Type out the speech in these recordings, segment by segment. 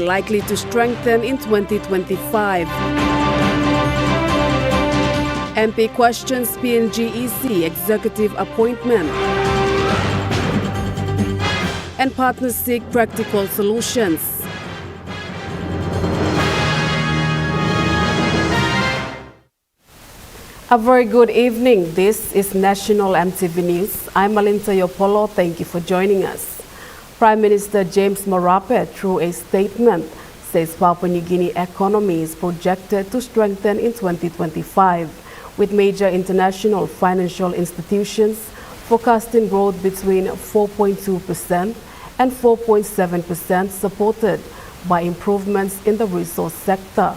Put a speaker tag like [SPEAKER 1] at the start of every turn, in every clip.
[SPEAKER 1] likely to strengthen in 2025. MP questions PNG-EC executive appointment. And partners seek practical solutions. A very good evening. This is National EMTV News. I'm Malinta Yopolo. Thank you for joining us. Prime Minister James Marape, through a statement, says Papua New Guinea economy is projected to strengthen in 2025, with major international financial institutions forecasting growth between 4.2% and 4.7%, supported by improvements in the resource sector.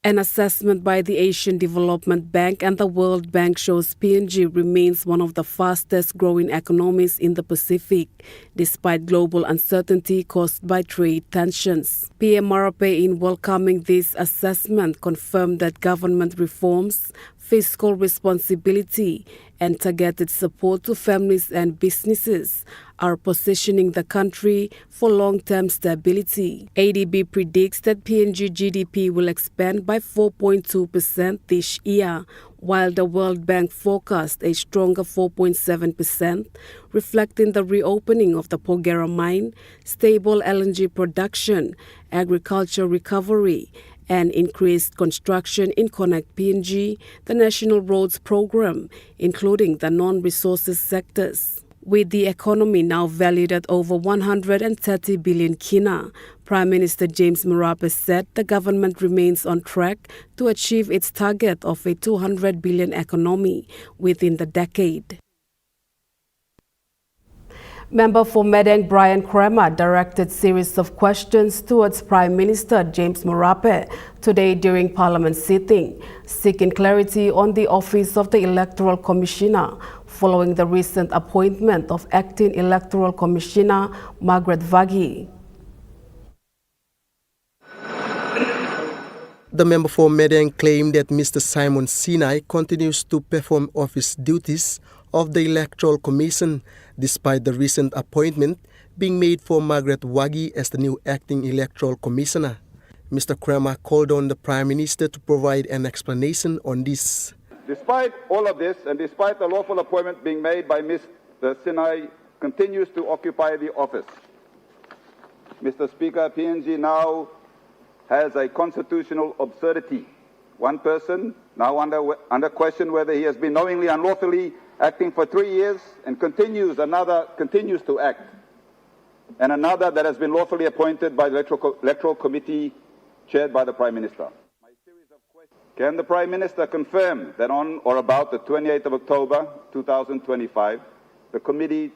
[SPEAKER 1] An assessment by the Asian Development Bank and the World Bank shows PNG remains one of the fastest growing economies in the Pacific, despite global uncertainty caused by trade tensions. PM Marape, in welcoming this assessment, confirmed that government reforms, fiscal responsibility, and targeted support to families and businesses are positioning the country for long-term stability. ADB predicts that PNG GDP will expand by 4.2% this year, while the World Bank forecast a stronger 4.7%, reflecting the reopening of the Porgera mine, stable LNG production, agriculture recovery, and increased construction in Connect PNG, the national roads program, including the non-resources sectors. With the economy now valued at over 130 billion kina, Prime Minister James Marape said the government remains on track to achieve its target of a 200 billion economy within the decade. Member for Medang Brian Kramer directed series of questions towards Prime Minister James Marape today during Parliament sitting, seeking clarity on the office of the Electoral Commissioner following the recent appointment of Acting Electoral Commissioner Margaret Vagi.
[SPEAKER 2] The member for Medang claimed that Mr. Simon Sinai continues to perform office duties of the Electoral Commission despite the recent appointment being made for Margaret Wagi as the new acting Electoral Commissioner. Mr. Kramer called on the Prime Minister to provide an explanation on this.
[SPEAKER 3] Despite all of this, and despite the lawful appointment being made by Mr. Sinai, continues to occupy the office. Mr. Speaker, PNG now has a constitutional absurdity. One person now under question whether he has been knowingly, unlawfully acting for 3 years and continues to act, and another that has been lawfully appointed by the Electoral Committee chaired by the Prime Minister. Can the Prime Minister confirm that on or about the 28th of October 2025, the committee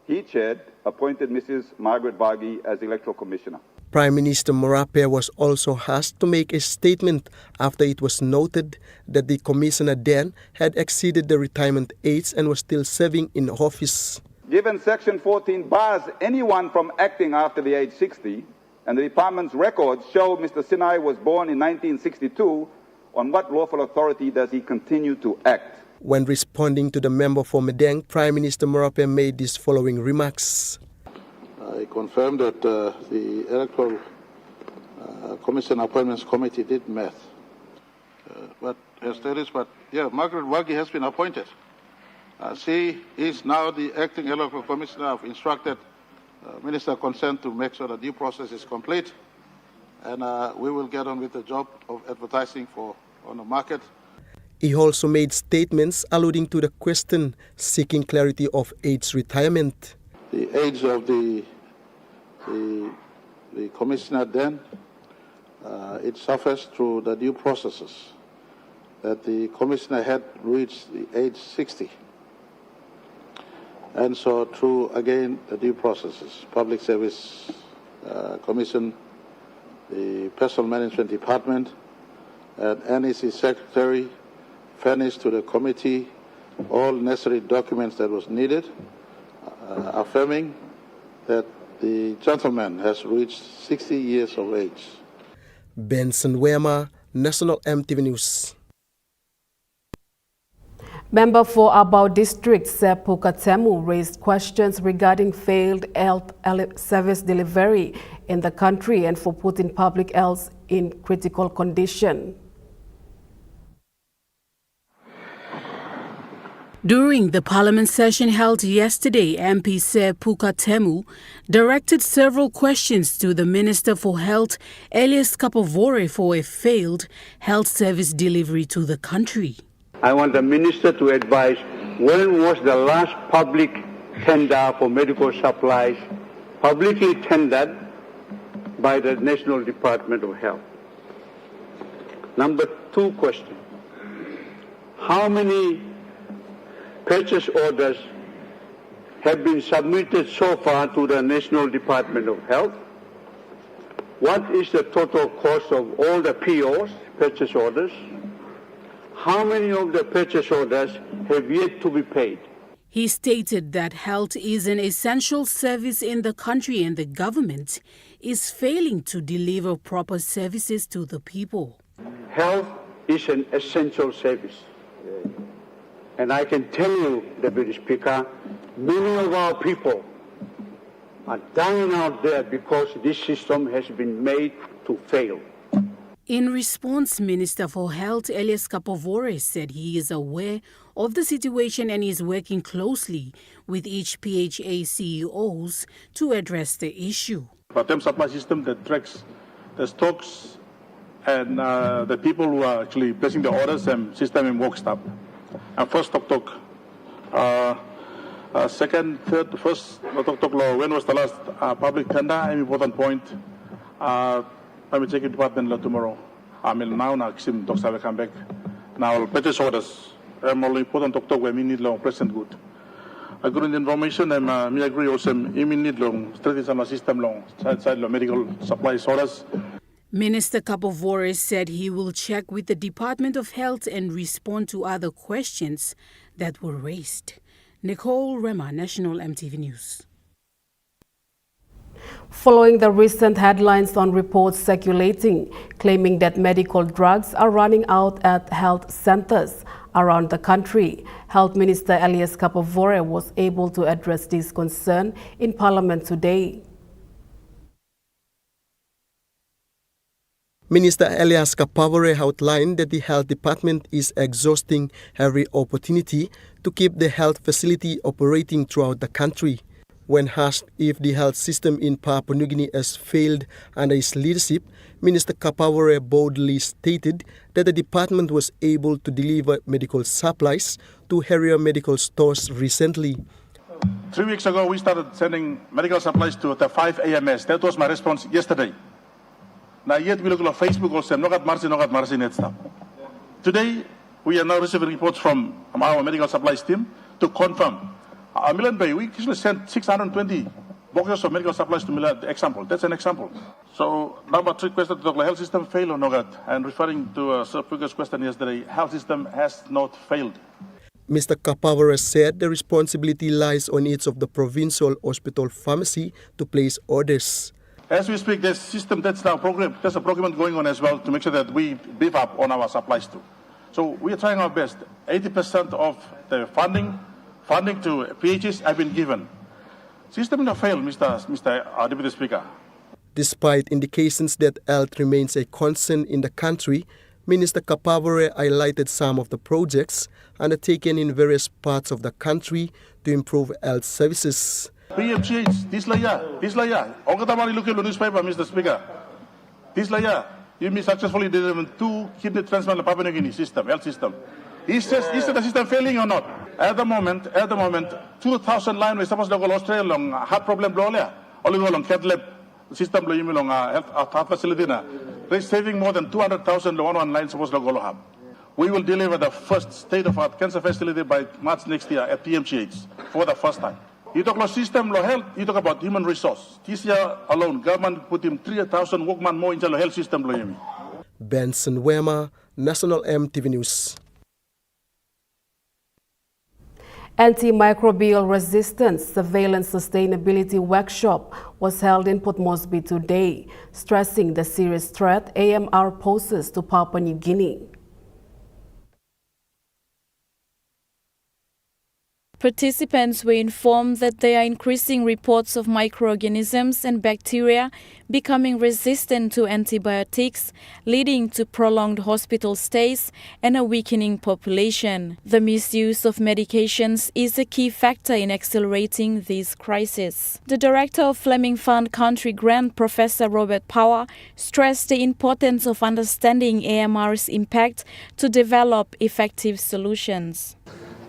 [SPEAKER 3] he chaired appointed Mrs. Margaret Vagi as Electoral Commissioner?
[SPEAKER 2] Prime Minister Marape was also asked to make a statement after it was noted that the commissioner then had exceeded the retirement age and was still serving in office.
[SPEAKER 3] Given Section 14 bars anyone from acting after the age 60, and the department's records show Mr. Sinai was born in 1962, on what lawful authority does he continue to act?
[SPEAKER 2] When responding to the member for Medang, Prime Minister Marape made these following remarks.
[SPEAKER 4] I confirm that the Electoral Commission Appointments Committee did math. Margaret Wagi has been appointed. She is now the acting Electoral Commissioner. I've instructed Minister Consent to make sure the due process is complete, and we will get on with the job of advertising on the market.
[SPEAKER 2] He also made statements alluding to the question seeking clarity of age retirement.
[SPEAKER 4] The age of the commissioner then, it suffers through the due processes that the commissioner had reached the age 60. And so through, again, the due processes, Public Service Commission, the Personal Management Department, and NEC Secretary furnished to the committee all necessary documents that was needed, affirming that the gentleman has reached 60 years of age.
[SPEAKER 2] Benson Wema, National EMTV News.
[SPEAKER 1] Member for Abau District, Sep Pukatemu, raised questions regarding failed health service delivery in the country and for putting public health in critical condition. During the parliament session held yesterday, MP Sep Pukatemu directed several questions to the Minister for Health, Elias Kapavore, for a failed health service delivery to the country.
[SPEAKER 5] I want the Minister to advise when was the last public tender for medical supplies publicly tendered by the National Department of Health. Number 2 question. How many purchase orders have been submitted so far to the National Department of Health? What is the total cost of all the POs, purchase orders? How many of the purchase orders have yet to be paid?
[SPEAKER 1] He stated that health is an essential service in the country and the government is failing to deliver proper services to the people.
[SPEAKER 5] Health is an essential service. And I can tell you, Deputy Speaker, many of our people are dying out there because this system has been made to fail.
[SPEAKER 1] In response, Minister for Health Elias Kapavore said he is aware of the situation and is working closely with each PHA CEOs to address the issue.
[SPEAKER 4] Part-time supply system that tracks the stocks and the people who are actually placing the orders and system in work stop. And first talk. Second, third, first talk law. When was the last public tender? An important point. Let me check the department law tomorrow. I mean now Sim talks have come back. Now purchase orders. I'm only important talk when we need long present good. According to information, and me agree also we need long strategy system long side medical supplies orders.
[SPEAKER 1] Minister Kapavore said he will check with the Department of Health and respond to other questions that were raised. Nicole Rema, National EMTV News. Following the recent headlines on reports circulating claiming that medical drugs are running out at health centers around the country, Health Minister Elias Kapavore was able to address this concern in Parliament today.
[SPEAKER 2] Minister Elias Kapavore outlined that the Health Department is exhausting every opportunity to keep the health facility operating throughout the country. When asked if the health system in Papua New Guinea has failed under his leadership, Minister Kapavore boldly stated that the department was able to deliver medical supplies to area medical stores recently.
[SPEAKER 4] 3 weeks ago, we started sending medical supplies to the 5 AMS. That was my response yesterday. Now, yet we look at Facebook also, no got margin, net stuff. Today, we are now receiving reports from our medical supplies team to confirm. Milan Bay, we actually sent 620 boxes of medical supplies to Milan, example. That's an example. So, number 3 question to the health system fail or not? And referring to Sir Puga's question yesterday, health system has not failed.
[SPEAKER 2] Mr. Kapavore said the responsibility lies on each of the provincial hospital pharmacy to place orders.
[SPEAKER 4] As we speak, there's system that's now there's a program going on as well to make sure that we beef up on our supplies too. So we are trying our best. 80% of the funding to PHs have been given. System not failed, Mr. Deputy Speaker.
[SPEAKER 2] Despite indications that health remains a concern in the country, Minister Kapavore highlighted some of the projects undertaken in various parts of the country to improve health services.
[SPEAKER 4] PMCH, this layer. Okatamari look at the newspaper, Mr. Speaker. This layer, you may successfully deliver 2 kidney transplant in Papua New Guinea health system. Is the system failing or not? At the moment, 2,000 line we supposed to go to Australia long heart problem blow there. Only go long cat lab system blow you long health facility na. They're saving more than 200,000 one line supposed to go to have. We will deliver the first state-of-art cancer facility by March next year at PMCH for the first time. You talk about system law health, you talk about human resource. This year alone, government put in 3,000 workmen more into the health system law.
[SPEAKER 2] Benson Wema, National EMTV News.
[SPEAKER 1] Antimicrobial Resistance Surveillance Sustainability Workshop was held in Port Moresby today, stressing the serious threat AMR poses to Papua New Guinea.
[SPEAKER 6] Participants were informed that there are increasing reports of microorganisms and bacteria becoming resistant to antibiotics, leading to prolonged hospital stays and a weakening population. The misuse of medications is a key factor in accelerating these crises. The director of Fleming Fund Country Grant, Professor Robert Power, stressed the importance of understanding AMR's impact to develop effective solutions.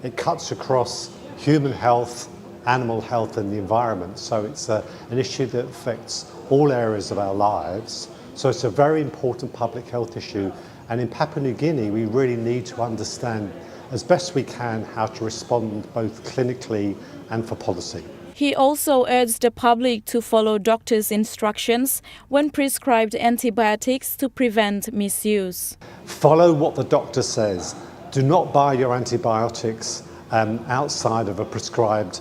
[SPEAKER 7] It cuts across human health, animal health and the environment, so it's an issue that affects all areas of our lives. So it's a very important public health issue, and in Papua New Guinea we really need to understand as best we can how to respond both clinically and for policy.
[SPEAKER 6] He also urged the public to follow doctors' instructions when prescribed antibiotics to prevent misuse.
[SPEAKER 7] Follow what the doctor says. Do not buy your antibiotics outside of a prescribed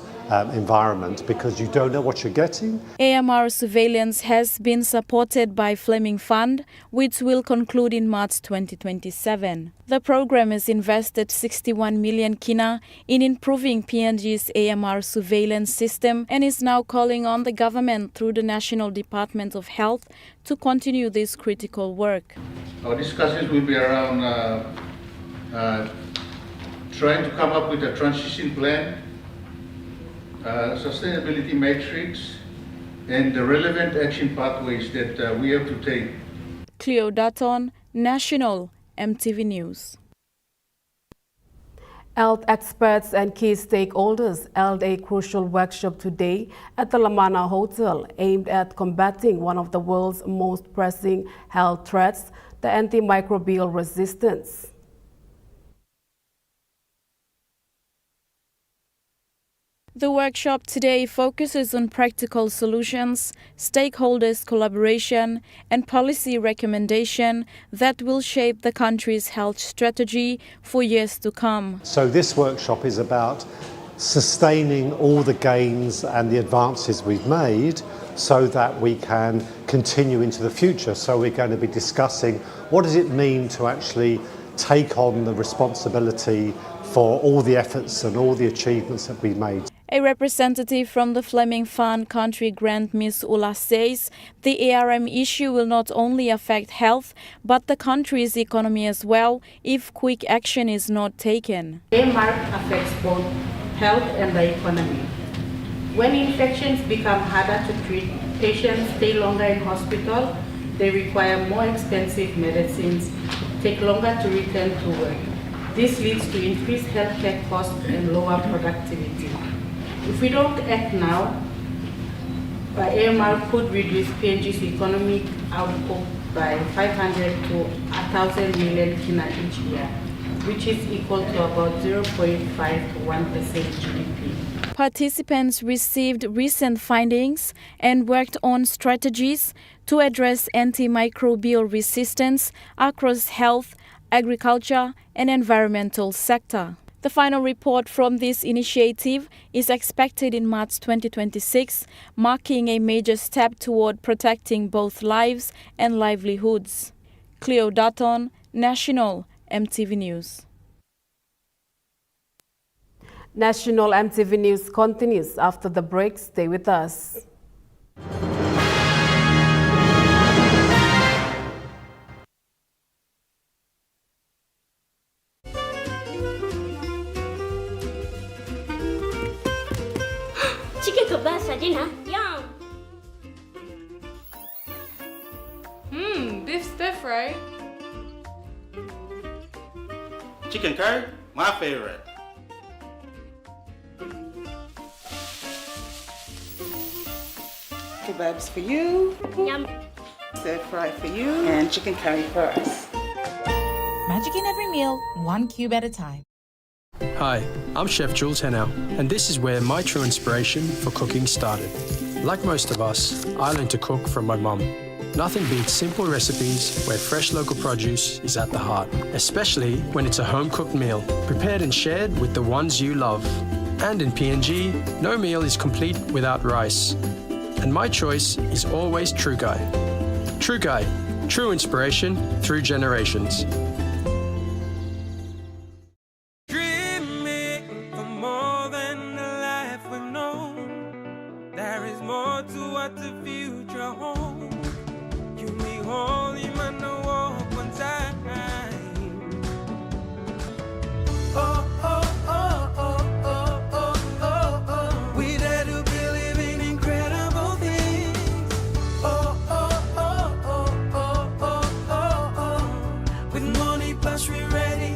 [SPEAKER 7] environment because you don't know what you're getting.
[SPEAKER 6] AMR surveillance has been supported by Fleming Fund, which will conclude in March 2027. The program has invested 61 million kina in improving PNG's AMR surveillance system and is now calling on the government through the National Department of Health to continue this critical work.
[SPEAKER 4] Our discussions will be around trying to come up with a transition plan, sustainability matrix, and the relevant action pathways that we have to take.
[SPEAKER 6] Cleo Dutton, National EMTV News.
[SPEAKER 1] Health experts and key stakeholders held a crucial workshop today at the Lamana Hotel aimed at combating one of the world's most pressing health threats, the antimicrobial resistance.
[SPEAKER 6] The workshop today focuses on practical solutions, stakeholders' collaboration, and policy recommendation that will shape the country's health strategy for years to come.
[SPEAKER 7] So this workshop is about sustaining all the gains and the advances we've made so that we can continue into the future. So we're going to be discussing what does it mean to actually take on the responsibility for all the efforts and all the achievements that we've made.
[SPEAKER 6] A representative from the Fleming Fund Country Grant, Ms. Ula, says the ARM issue will not only affect health, but the country's economy as well if quick action is not taken.
[SPEAKER 8] AMR affects both health and the economy. When infections become harder to treat, patients stay longer in hospital, they require more expensive medicines, take longer to return to work. This leads to increased healthcare costs and lower productivity. If we don't act now, AMR could reduce PNG's economic output by 500 to 1,000 million kina each year, which is equal to about 0.5 to 1% GDP.
[SPEAKER 6] Participants received recent findings and worked on strategies to address antimicrobial resistance across health, agriculture, and environmental sector. The final report from this initiative is expected in March 2026, marking a major step toward protecting both lives and livelihoods. Cleo Dutton, National EMTV News.
[SPEAKER 1] National EMTV News continues after the break. Stay with us.
[SPEAKER 9] Chicken kebab saja nah. Yum.
[SPEAKER 10] Beef stir fry.
[SPEAKER 11] Chicken curry, my favorite.
[SPEAKER 12] Kebabs for you.
[SPEAKER 9] Yum.
[SPEAKER 12] Stir fry for you. And chicken curry for us.
[SPEAKER 13] Magic in every meal, one cube at a time.
[SPEAKER 14] Hi, I'm Chef Jules Henao, and this is where my true inspiration for cooking started. Like most of us, I learned to cook from my mum. Nothing beats simple recipes where fresh local produce is at the heart, especially when it's a home-cooked meal, prepared and shared with the ones you love. And in PNG, no meal is complete without rice. And my choice is always True Guy. True Guy, true inspiration through generations.
[SPEAKER 15] Dreaming for more than
[SPEAKER 10] forward to what the future holds. You may hold him and walk one time. Oh, oh, oh, oh, oh, oh, oh, oh. We dare to believe in incredible things. Oh, oh, oh, oh, oh, oh, oh, oh. With money plus we're ready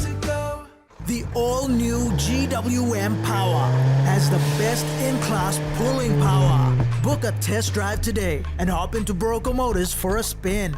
[SPEAKER 10] to go.
[SPEAKER 15] The all-new GWM Power has the best-in-class pulling power. Book a test drive today and hop into Broco Motors for a spin.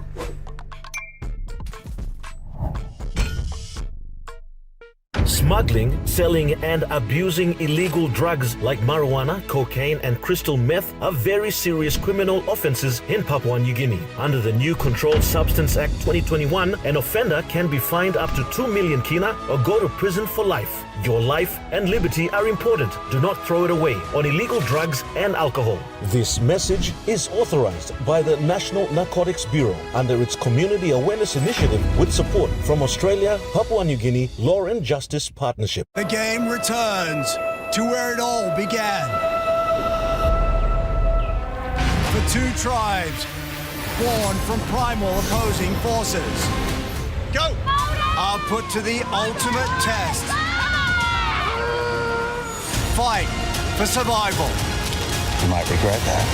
[SPEAKER 16] Smuggling, selling and abusing illegal drugs like marijuana, cocaine and crystal meth are very serious criminal offenses in Papua New Guinea. Under the new Controlled Substance Act 2021, an offender can be fined up to 2 million kina or go to prison for life. Your life and liberty are important. Do not throw it away on illegal drugs and alcohol. This message is authorized by the National Narcotics Bureau under its Community Awareness Initiative with support from Australia, Papua New Guinea Law and Justice Partnership.
[SPEAKER 15] The game returns to where it all began. The two tribes, born from primal opposing forces, are put to the ultimate test. Fight for survival.
[SPEAKER 17] You might regret that.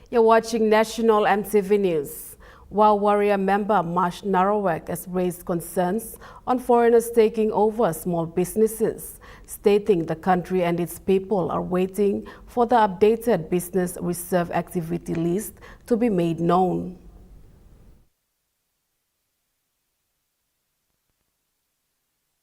[SPEAKER 1] You're watching National EMTV News. While Warrior member Marsh Narawek has raised concerns on foreigners taking over small businesses, stating the country and its people are waiting for the updated business reserve activity list to be made known.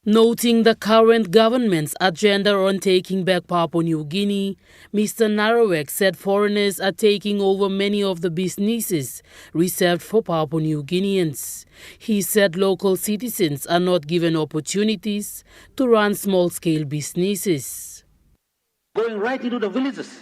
[SPEAKER 18] Noting the current government's agenda on taking back Papua New Guinea, Mr. Narawek said foreigners are taking over many of the businesses reserved for Papua New Guineans. He said local citizens are not given opportunities to run small-scale businesses.
[SPEAKER 19] Going right into the villages.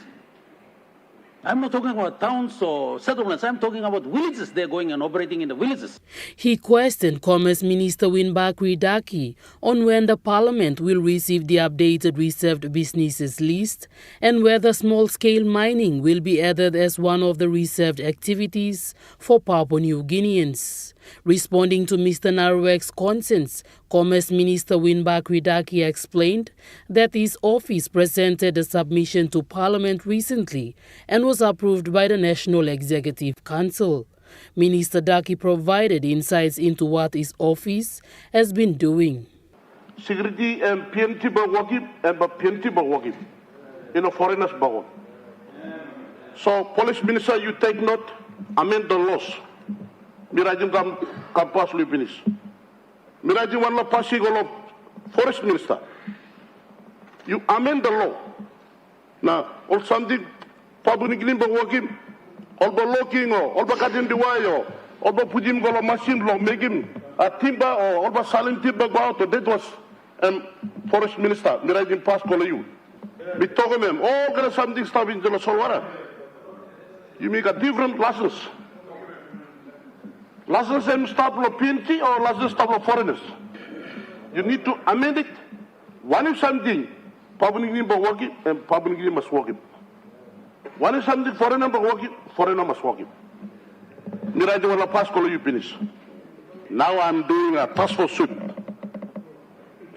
[SPEAKER 19] I'm not talking about towns or settlements. I'm talking about villages. They're going and operating in the villages.
[SPEAKER 18] He questioned Commerce Minister Winbakri Daki on when the Parliament will receive the updated reserved businesses list and whether small-scale mining will be added as one of the reserved activities for Papua New Guineans. Responding to Mr. Narawek's concerns, Commerce Minister Winbakri Daki explained that his office presented a submission to Parliament recently and was approved by the National Executive Council. Minister Daki provided insights into what his office has been doing.
[SPEAKER 4] Security and PNT working and PNT working in a foreigners bago. So, Police Minister, you take note, amend the laws. Mirajim kam pass lu finish. Mirajim one law passing of Forest Minister. You amend the law. Now, or something, Pabuniglim working, or the locking, or the cutting the wire, or the putting the machine law, making a timber or the salim timber go out. That was Forest Minister. Mirajim pass call you. We talk to them, all kind of something stuff in the Solwara. You make a different license. License and stop law PNT or license stop law foreigners. You need to amend it. One is something public working and public must work it. One is something foreigner working, foreigner must work it. Miraji wala pass call you finish. Now I'm doing a task force sweep.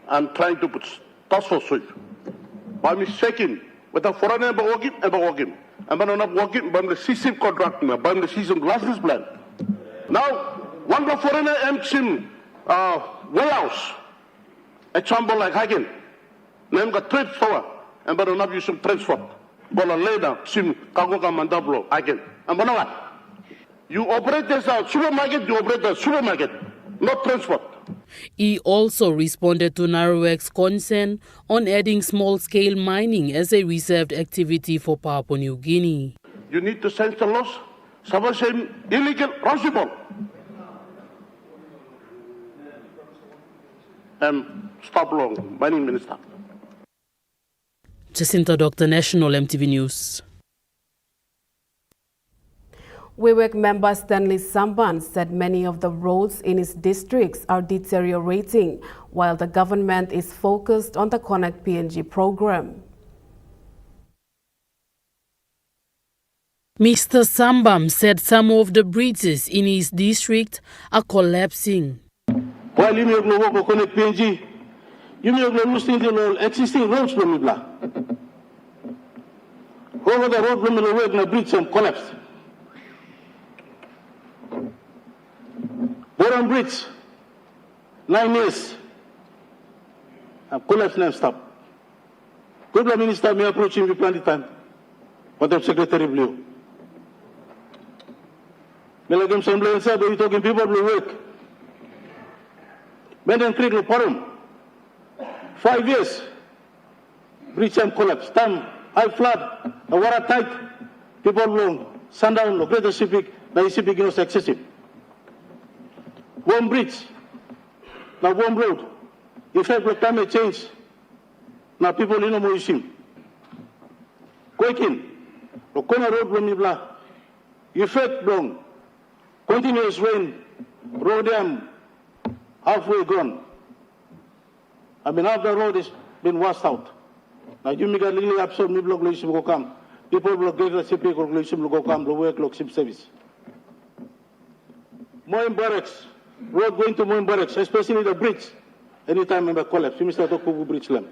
[SPEAKER 4] I'm trying to put task force sweep. By me checking whether foreigner working and working. I'm not working by the system contract, by the system license plan. Now, one of the foreigner MCM warehouse, example like Hagen, name got trade store, and but not use some transport. But later, sim Kagoka Mandablo again. And but what? You operate as a supermarket, you operate as a supermarket, not transport.
[SPEAKER 18] He also responded to Narawek's concern on adding small-scale mining as a reserved activity for Papua New Guinea.
[SPEAKER 4] You need to change the laws. Some illegal, possible. And stop long, mining minister.
[SPEAKER 18] Jacinta Doctor, National EMTV News.
[SPEAKER 1] WeWork member Stanley Samban said many of the roads in his districts are deteriorating, while the government is focused on the Connect PNG program.
[SPEAKER 18] Mr. Sambam said some of the bridges in his district are collapsing.
[SPEAKER 19] While you make no work on Connect PNG, you make no losing the existing roads from the block. Over the road from the work, the bridge and collapse. Boron Bridge, 9 years, and collapse and stop. Good Minister may approach him, we plan the time, but the Secretary Blue. Melagam Assembly said, we're talking people will work. Benden Creek no forum. 5 years, bridge and collapse. Time, high flood, the water tight, people will sundown, greater Pacific, the Pacific is excessive. One bridge, now one road. Effect of climate change. Now people in the Moishim. Quaking, the corner road from Ibla. Effect long. Continuous rain, road dam, halfway gone. I mean, half the road has been washed out. Now you make a little absorb new block will come. People will get a CP calculation will come, the work lock service. More barracks. Road going to Moin Barracks, especially the bridge. Anytime in the collapse, Mr. Tokubu Bridge Lam.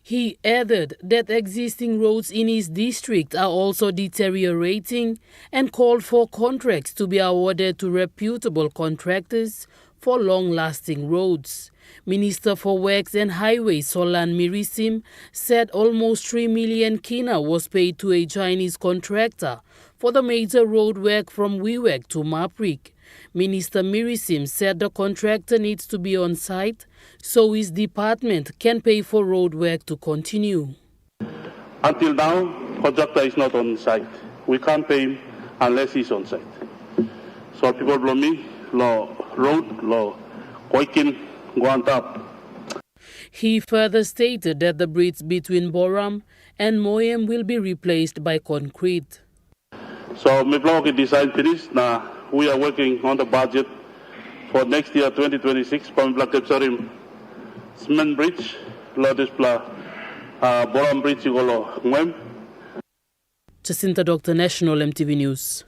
[SPEAKER 18] He added that existing roads in his district are also deteriorating and called for contracts to be awarded to reputable contractors for long-lasting roads. Minister for Works and Highways Solan Mirisim said almost 3 million kina was paid to a Chinese contractor for the major road work from WeWork to Maprik. Minister Mirisim said the contractor needs to be on site so his department can pay for road work to continue.
[SPEAKER 20] Until now, contractor is not on site. We can't pay him unless he's on site. So people blow me, law road, law Koikin, Guantap.
[SPEAKER 18] He further stated that the bridge between Boram and Moyem will be replaced by concrete.
[SPEAKER 20] So my block is design finished now. We are working on the budget for next year, 2026. Pamibla Kepsarim, Cement Bridge, Lodispla, Boram Bridge, Igolo, Mwem.
[SPEAKER 18] Jacinta Dr. National EMTV News.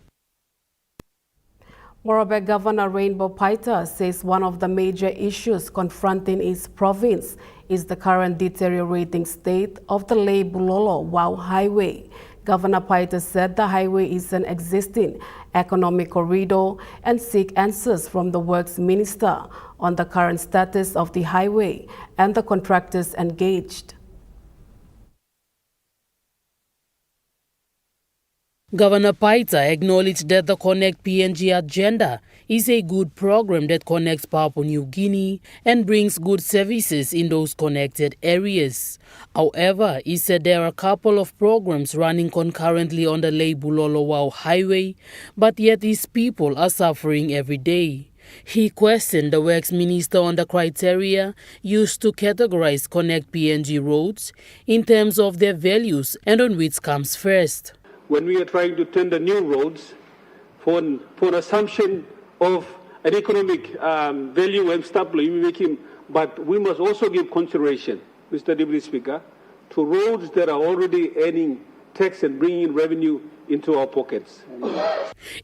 [SPEAKER 1] Moreover, Governor Rainbow Paita says one of the major issues confronting his province is the current deteriorating state of the Lei Bulolo Wau Highway. Governor Paita said the highway is an existing economic corridor and seek answers from the Works Minister on the current status of the highway and the contractors engaged.
[SPEAKER 18] Governor Paita acknowledged that the Connect PNG agenda is a good program that connects Papua New Guinea and brings good services in those connected areas. However, he said there are a couple of programs running concurrently on the Lei Bulolo Wau Highway, but yet his people are suffering every day. He questioned the Works Minister on the criteria used to categorize Connect PNG roads in terms of their values and on which comes first.
[SPEAKER 21] When we are trying to tender new roads for an assumption of an economic value and stuff, but we must also give consideration, Mr. Deputy Speaker, to roads that are already earning tax and bringing revenue into our pockets.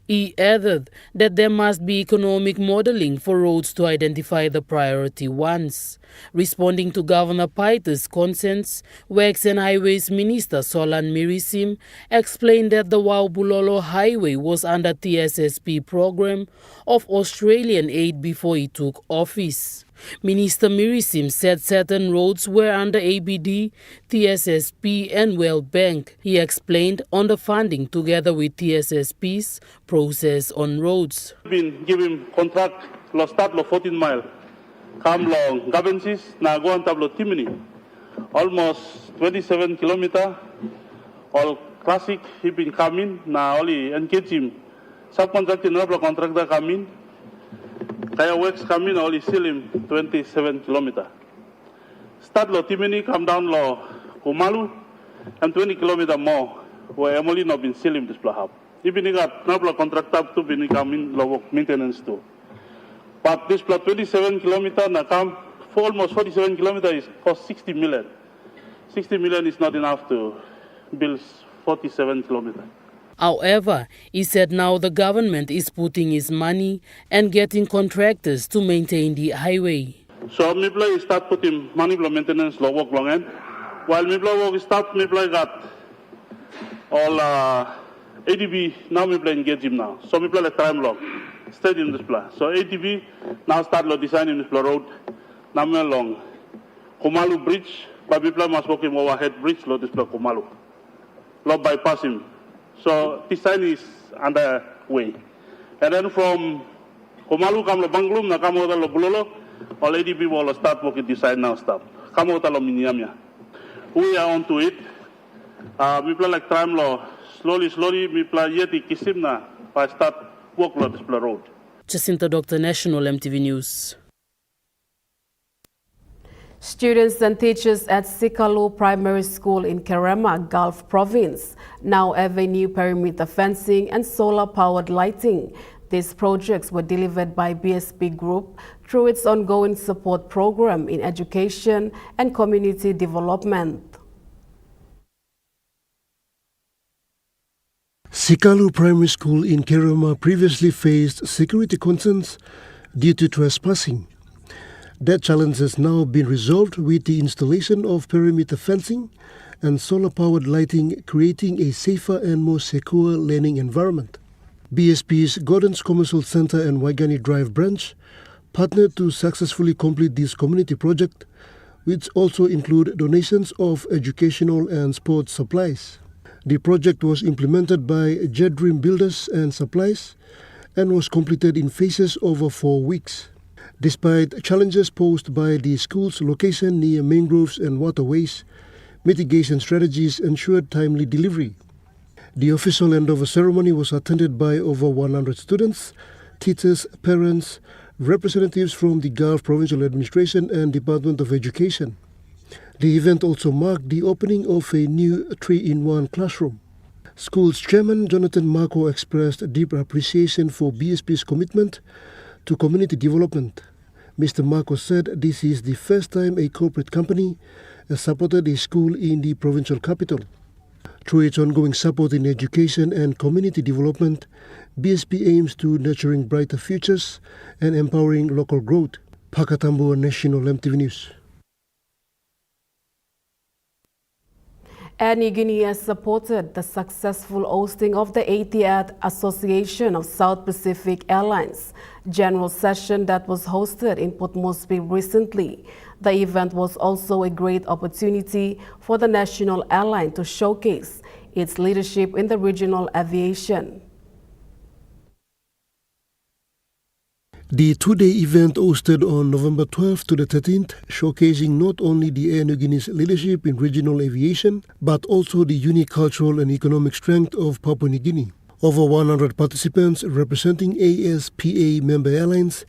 [SPEAKER 18] He added that there must be economic modeling for roads to identify the priority ones. Responding to Governor Paita's concerns, Works and Highways Minister Solan Mirisim explained that the Wau Bulolo Highway was under TSSP program of Australian aid before he took office. Minister Mirisim said certain roads were under ABD, TSSP and World Bank. He explained on the funding together with TSSP's process on roads.
[SPEAKER 20] Been given contract lo start lo 14 mile. Come long governances na go on tablo Timini. Almost 27 kilometer. All classic he been coming na only engage him. Subcontracting no contractor coming. Kaya works come in only still in 27 kilometer. Start lo Timini, come down lo Kumalu, and 20 kilometer more where Emily not been still in this plahab. ibinigat nabla contractor to binikamin lawok maintenance too. But this plus 27 kilometer na come for almost 47 kilometers cost 60 million. 60 million is not enough to build 47 kilometers.
[SPEAKER 18] However, he said now the government is putting its money and getting contractors to maintain the highway.
[SPEAKER 20] So Mibla start putting money for maintenance law work long end. While Mibla work start, Mibla got all ADB now Mibla engage him now. So Mibla like time long. Stayed in this plan. So ADB now start designing this road. Now long Komalu Bridge, but Mibla must work him overhead bridge, lo this Komalu. Lo bypass him. So design is underway. And then from Komalu come to Banglum, na come over to Bulolo, all ADB will start working design now stop. Come over to Miniamia. We are on to it. We play like time law. Slowly, we play yeti kisimna by start work on this road.
[SPEAKER 18] Jacinta Doctor, National EMTV News.
[SPEAKER 1] Students and teachers at Sikalu Primary School in Kerema, Gulf Province, now have a new perimeter fencing and solar-powered lighting. These projects were delivered by BSP Group through its ongoing support program in education and community development.
[SPEAKER 3] Sikalu Primary School in Kerema previously faced security concerns due to trespassing. That challenge has now been resolved with the installation of perimeter fencing and solar-powered lighting, creating a safer and more secure learning environment. BSP's Gordon's Commercial Center and Waigani Drive branch partnered to successfully complete this community project, which also include donations of educational and sports supplies. The project was implemented by Jet Dream Builders and Supplies and was completed in phases over 4 weeks. Despite challenges posed by the school's location near mangroves and waterways, mitigation strategies ensured timely delivery. The official handover ceremony was attended by over 100 students, teachers, parents, representatives from the Gulf Provincial Administration and Department of Education. The event also marked the opening of a new 3-in-1 classroom. School's chairman Jonathan Marco expressed deep appreciation for BSP's commitment to community development. Mr. Marco said this is the first time a corporate company has supported a school in the provincial capital. Through its ongoing support in education and community development, BSP aims to nurturing brighter futures and empowering local growth. Pakatambo, National EMTV News.
[SPEAKER 1] Air Niugini has supported the successful hosting of the 80th Association of South Pacific Airlines general session that was hosted in Port Moresby recently. The event was also a great opportunity for the national airline to showcase its leadership in the regional aviation.
[SPEAKER 3] The two-day event hosted on November 12th to the 13th, showcasing not only the Air Niugini's leadership in regional aviation, but also the unique cultural and economic strength of Papua New Guinea. Over 100 participants representing ASPA member airlines,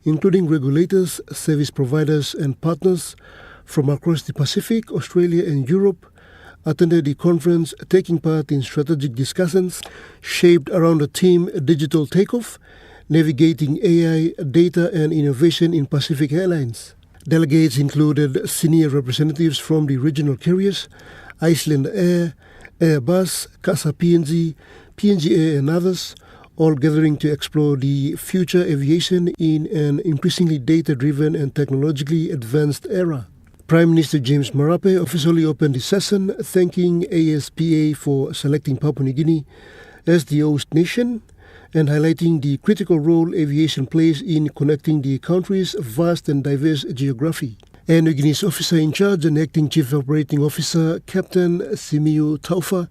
[SPEAKER 3] including regulators, service providers and partners from across the Pacific, Australia and Europe, attended the conference, taking part in strategic discussions shaped around the theme Digital Takeoff, Navigating AI, Data and Innovation in Pacific Airlines. Delegates included senior representatives from the regional carriers, Iceland Air, Airbus, CASA PNG, PNG Air and others, all gathering to explore the future aviation in an increasingly data-driven and technologically advanced era. Prime Minister James Marape officially opened the session, thanking ASPA for selecting Papua New Guinea as the host nation and highlighting the critical role aviation plays in connecting the country's vast and diverse geography. Air Niugini's officer in charge and acting chief operating officer, Captain Simiu Taufa,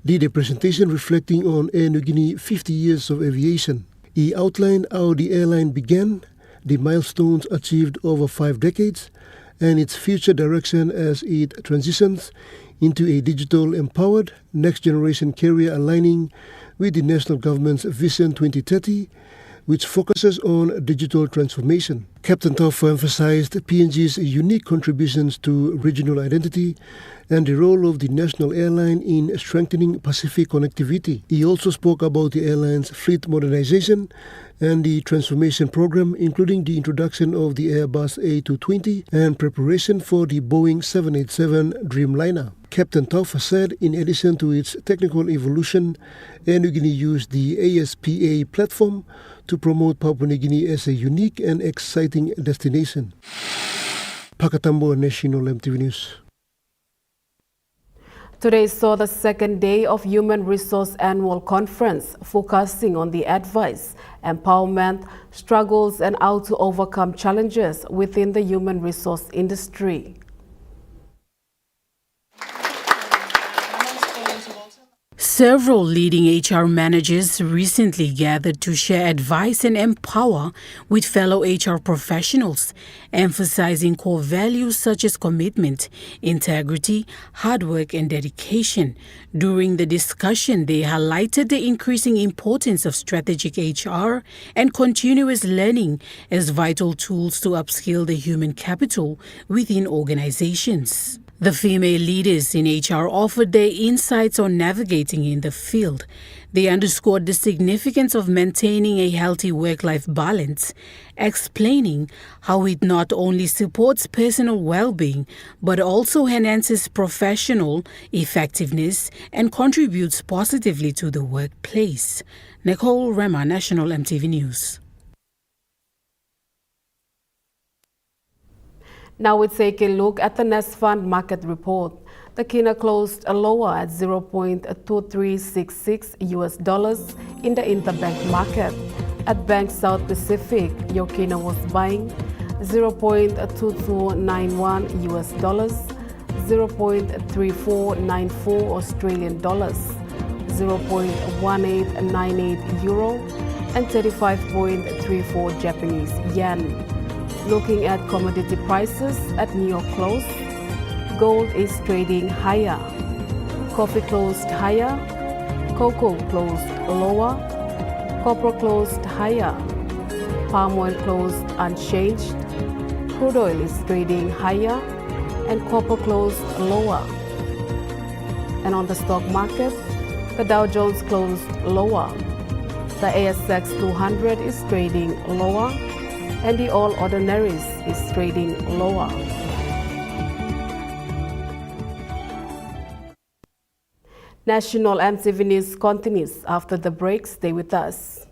[SPEAKER 3] did a presentation reflecting on Air Niugini 50 years of aviation. He outlined how the airline began, the milestones achieved over 5 decades, and its future direction as it transitions into a digital-empowered, next-generation carrier aligning with the national government's Vision 2030, which focuses on digital transformation. Captain Toffa emphasized PNG's unique contributions to regional identity and the role of the national airline in strengthening Pacific connectivity. He also spoke about the airline's fleet modernization and the transformation program, including the introduction of the Airbus A220 and preparation for the Boeing 787 Dreamliner. Captain Toffa said in addition to its technical evolution, Air Niugini used the ASPA platform to promote Papua New Guinea as a unique and exciting destination. Pakatambo, National EMTV News.
[SPEAKER 1] Today saw the second day of Human Resource Annual Conference, focusing on the advice, empowerment, struggles, and how to overcome challenges within the human resource industry.
[SPEAKER 18] Several leading HR managers recently gathered to share advice and empower with fellow HR professionals, emphasizing core values such as commitment, integrity, hard work, and dedication. During the discussion, they highlighted the increasing importance of strategic HR and continuous learning as vital tools to upskill the human capital within organizations. The female leaders in HR offered their insights on navigating in the field. They underscored the significance of maintaining a healthy work-life balance, explaining how it not only supports personal well-being, but also enhances professional effectiveness and contributes positively to the workplace. Nicole Rema, National EMTV News.
[SPEAKER 1] Now we take a look at the Nest Fund market report. The Kina closed lower at $0.2366 in the interbank market. At Bank South Pacific, Yokina was buying $0.2291 $0.3494 Australian dollars, 0.1898 euro, and 35.34 Japanese yen. Looking at commodity prices at New York close, gold is trading higher, coffee closed higher, cocoa closed lower, copper closed higher, palm oil closed unchanged, crude oil is trading higher, and copper closed lower. And on the stock market, the Dow Jones closed lower, the ASX 200 is trading lower, and the All Ordinaries is trading lower. National EMTV News continues after the break. Stay with us.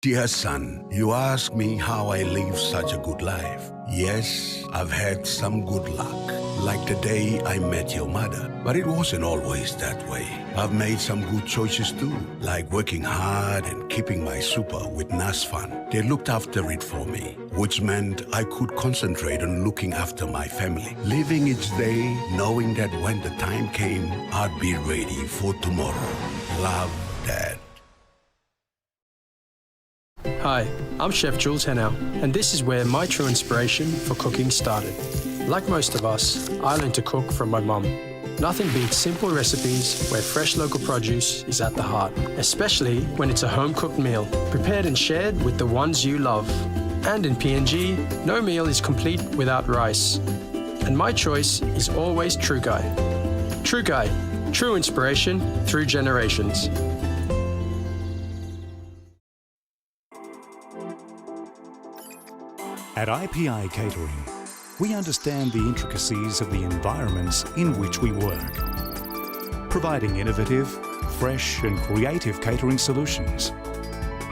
[SPEAKER 5] Dear son, you ask me how I live such a good life. Yes, I've had some good luck, like the day I met your mother. But it wasn't always that way. I've made some good choices too, like working hard and keeping my super with NASFAN. They looked after it for me, which meant I could concentrate on looking after my family. Living each day, knowing that when the time came, I'd be ready for tomorrow. Love, Dad.
[SPEAKER 14] Hi, I'm Chef Jules Henao, and this is where my true inspiration for cooking started. Like most of us, I learned to cook from my mum. Nothing beats simple recipes where fresh local produce is at the heart, especially when it's a home-cooked meal, prepared and shared with the ones you love. And in PNG, no meal is complete without rice. And my choice is always True Guy. True Guy, true inspiration through generations.
[SPEAKER 22] At IPI Catering, we understand the intricacies of the environments in which we work, providing innovative, fresh and creative catering solutions.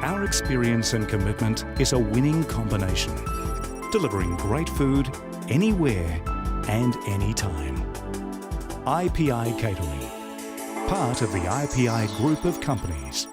[SPEAKER 22] Our experience and commitment is a winning combination, delivering great food anywhere and anytime. IPI Catering, part of the IPI group of companies.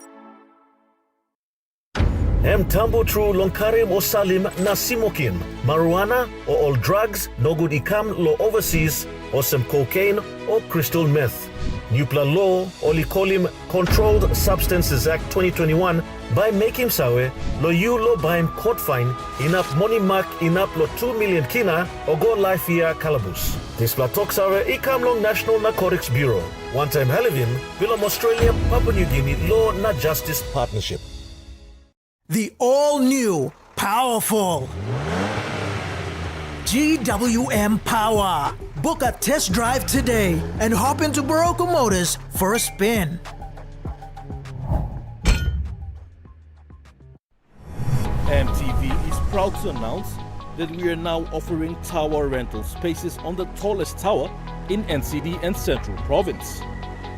[SPEAKER 16] Mtambo tru lonkarim o salim na simokin, marijuana or all drugs no good ikam lo overseas or some cocaine or crystal meth. Nupla law or likolim Controlled Substances Act 2021 by making sawe lo you lo baim court fine enough money mark enough lo 2 million kina or go life year calabus. This la talk sawe ikam long National Narcotics Bureau. One time Halivim, Willem Australia, Papua New Guinea Law na Justice Partnership.
[SPEAKER 15] The all-new, powerful GWM Power. Book a test drive today and hop into Barocco Motors for a spin.
[SPEAKER 2] EMTV is proud to announce that we are now offering tower rental spaces on the tallest tower in NCD and Central Province.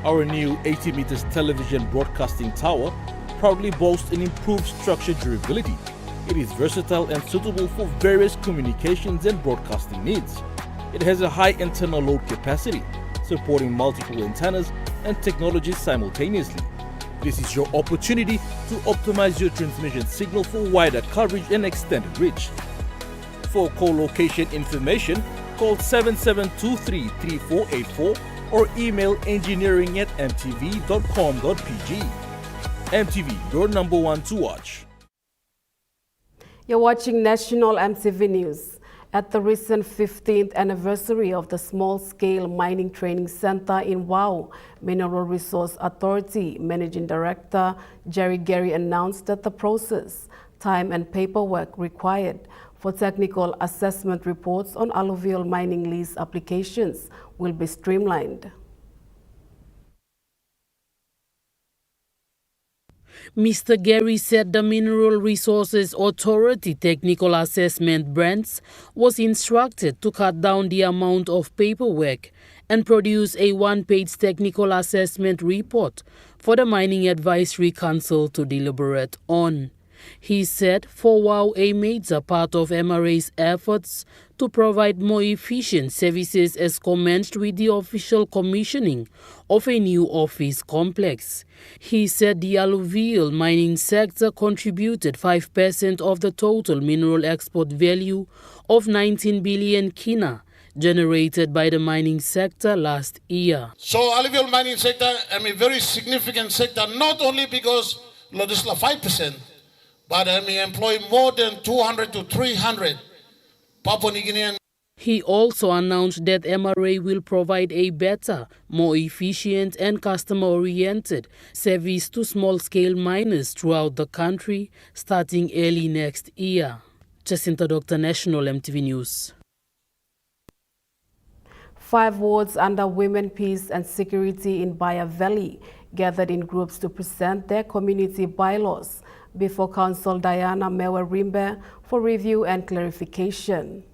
[SPEAKER 2] Our new 80 meters television broadcasting tower proudly boasts an improved structure durability. It is versatile and suitable for various communications and broadcasting needs. It has a high internal load capacity, supporting multiple antennas and technologies simultaneously. This is your opportunity to optimize your transmission signal for wider coverage and extended reach. For co-location information, call 7723-3484 or email engineering@mtv.com.pg. MTV, your number one to watch.
[SPEAKER 1] You're watching National MTV News. At the recent 15th anniversary of the Small-Scale Mining Training Center in WOW, Mineral Resource Authority Managing Director Jerry Gary announced that the process, time and paperwork required for technical assessment reports on alluvial mining lease applications will be streamlined.
[SPEAKER 18] Mr. Gary said the Mineral Resources Authority Technical Assessment Branch was instructed to cut down the amount of paperwork and produce a one-page technical assessment report for the Mining Advisory Council to deliberate on. He said for WOW, a major part of MRA's efforts to provide more efficient services has commenced with the official commissioning of a new office complex. He said the alluvial mining sector contributed 5% of the total mineral export value of 19 billion kina generated by the mining sector last year.
[SPEAKER 7] So alluvial mining sector, very significant sector, not only because this is 5%, but employ more than 200 to 300 Papua New Guinean.
[SPEAKER 18] He also announced that MRA will provide a better, more efficient and customer-oriented service to small-scale miners throughout the country starting early next year. Jacinta Dr. National MTV News.
[SPEAKER 1] 5 wards under Women, Peace and Security in Baya Valley gathered in groups to present their community bylaws before Council Diana Mewe-Rimbe for review and clarification.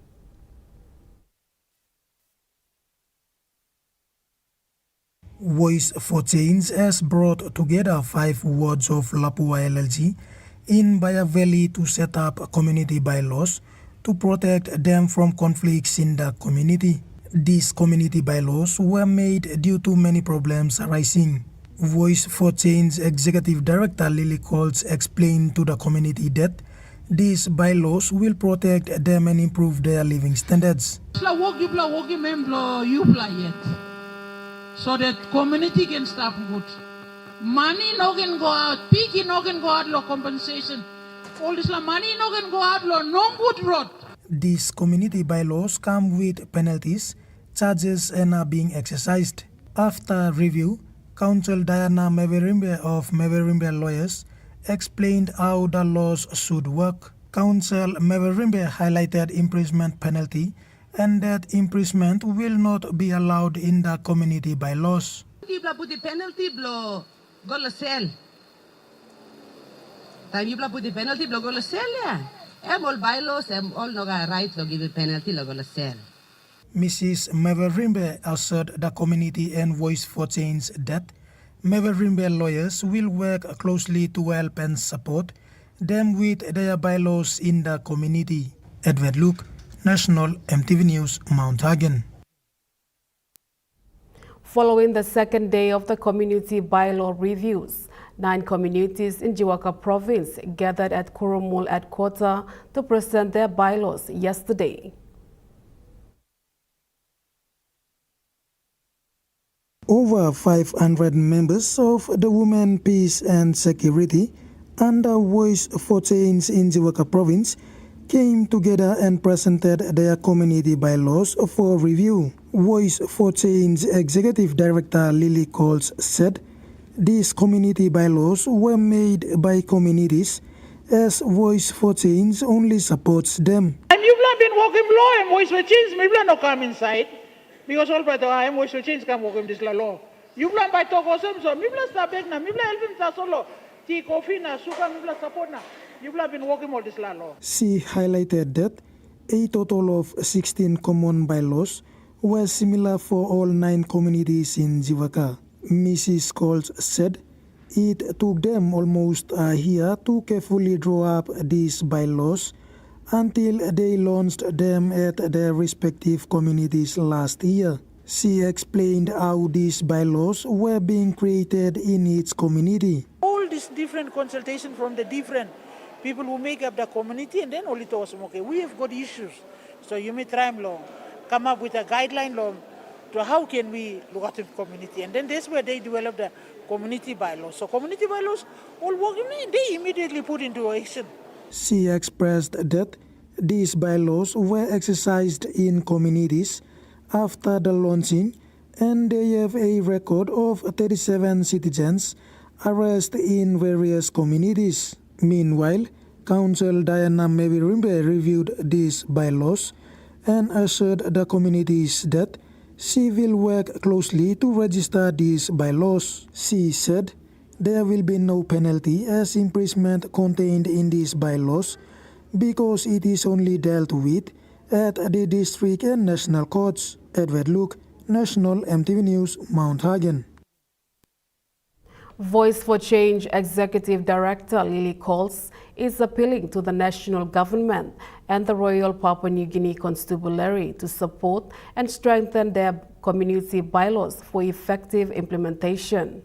[SPEAKER 15] Voice for Change has brought together 5 wards of Lapua LLG in Baya Valley to set up community bylaws to protect them from conflicts in the community. These community bylaws were made due to many problems arising. Voice for Change Executive Director Lily Colts explained to the community that these bylaws will protect them and improve their living standards.
[SPEAKER 23] So that community can start good. Money no can go out, piggy no can go out, compensation. All this money no can go out, no good road.
[SPEAKER 15] These community bylaws come with penalties, charges and are being exercised. After review, Council Diana Mewe-Rimbe of Mewe-Rimbe Lawyers explained how the laws should work. Council Mewe-Rimbe highlighted imprisonment penalty and that imprisonment will not be allowed in the community bylaws.
[SPEAKER 23] Put the penalty blow go to cell. Time you put the penalty blow go to cell, yeah. All bylaws, all no right to give a penalty go to cell.
[SPEAKER 15] Mrs. Mewe-Rimbe assured the community and Voice for Change that Mewe-Rimbe lawyers will work closely to help and support them with their bylaws in the community. Edward Luke, National MTV News, Mount Hagen.
[SPEAKER 1] Following the second day of the community bylaw reviews, 9 communities in Jiwaka province gathered at Kurumul headquarters to present their bylaws yesterday.
[SPEAKER 15] Over 500 members of the Women, Peace and Security under Voice for Change in Jiwaka province came together and presented their community bylaws for review. Voice for Change Executive Director Lily Coles said these community bylaws were made by communities as Voice for Change only supports them.
[SPEAKER 23] And you've not been working law and Voice for Change, maybe not come inside. Because all by the time Voice for Change can work in this law. You've not by talk or some so, maybe stop back now, maybe helping us solo. Tea, coffee, na, sugar, maybe support now. You've not been working all this law.
[SPEAKER 15] She highlighted that a total of 16 common bylaws were similar for all 9 communities in Jiwaka. Mrs. Coles said it took them almost a year to carefully draw up these bylaws until they launched them at their respective communities last year. She explained how these bylaws were being created in each community.
[SPEAKER 23] All this different consultation from the different people who make up the community, and then only told us, okay, we have got issues. So you may try law, come up with a guideline law to how can we look at the community. And then that's where they develop the community bylaws. So community bylaws all working, they immediately put into action.
[SPEAKER 15] She expressed that these bylaws were exercised in communities after the launching, and they have a record of 37 citizens arrested in various communities. Meanwhile, Council Diana Mebirimbe reviewed these bylaws and assured the communities that she will work closely to register these bylaws. She said there will be no penalty as imprisonment contained in these bylaws because it is only dealt with at the district and national courts. Edward Luke, National EMTV News, Mount Hagen.
[SPEAKER 1] Voice for Change Executive Director Lily Coles is appealing to the national government and the Royal Papua New Guinea Constabulary to support and strengthen their community bylaws for effective implementation.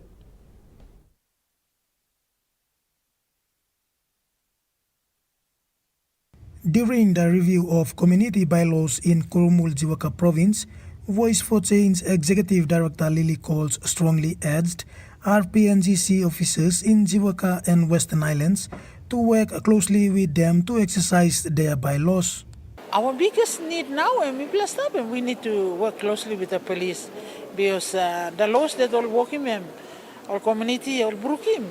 [SPEAKER 15] During the review of community bylaws in Kurumul Jiwaka province, Voice for Change Executive Director Lily Coles strongly urged RPNGC officers in Jiwaka and Western Islands to work closely with them to exercise their bylaws.
[SPEAKER 23] Our biggest need now, and we need to work closely with the police because the laws that all working them, our community all broken.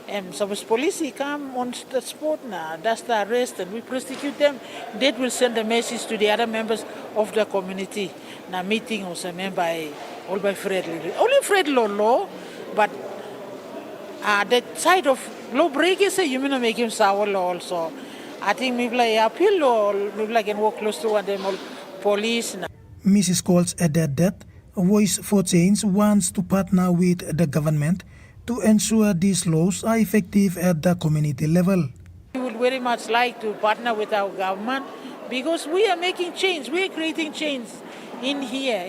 [SPEAKER 23] And suppose police come on the spot now, that's the arrest, and we prosecute them. That will send a message to the other members of the community. Now meeting also by all by Fred, only Fred law, but that side of law breakers, you may not make him sour law also. I think maybe like appeal law, maybe I can work close to one them all police.
[SPEAKER 15] Mrs. Coles added that Voice for Change wants to partner with the government to ensure these laws are effective at the community level.
[SPEAKER 23] We would very much like to partner with our government because we are making change. We are creating change in here,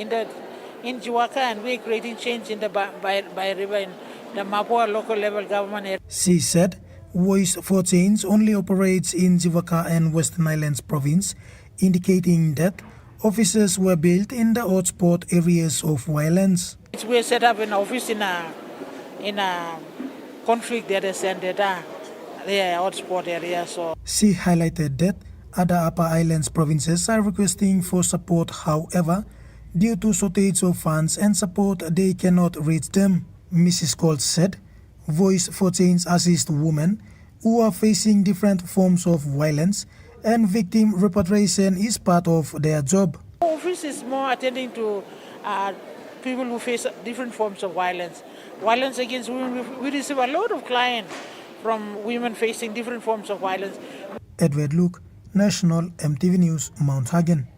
[SPEAKER 23] in Jiwaka, and we are creating change in the by River, in the Mapua local level government area.
[SPEAKER 15] She said Voice for Change only operates in Jiwaka and Western Islands province, indicating that offices were built in the hotspot areas of violence.
[SPEAKER 23] We set up an office in a conflict that is ended there hotspot area. So
[SPEAKER 15] she highlighted that other Upper Islands provinces are requesting for support. However, due to shortage of funds and support, they cannot reach them. Mrs. Coles said Voice for Change assists women who are facing different forms of violence, and victim repatriation is part of their job.
[SPEAKER 23] Office is more attending to people who face different forms of violence. Violence against women, we receive a lot of clients from women facing different forms of violence.
[SPEAKER 15] Edward Luke, National EMTV News, Mount Hagen.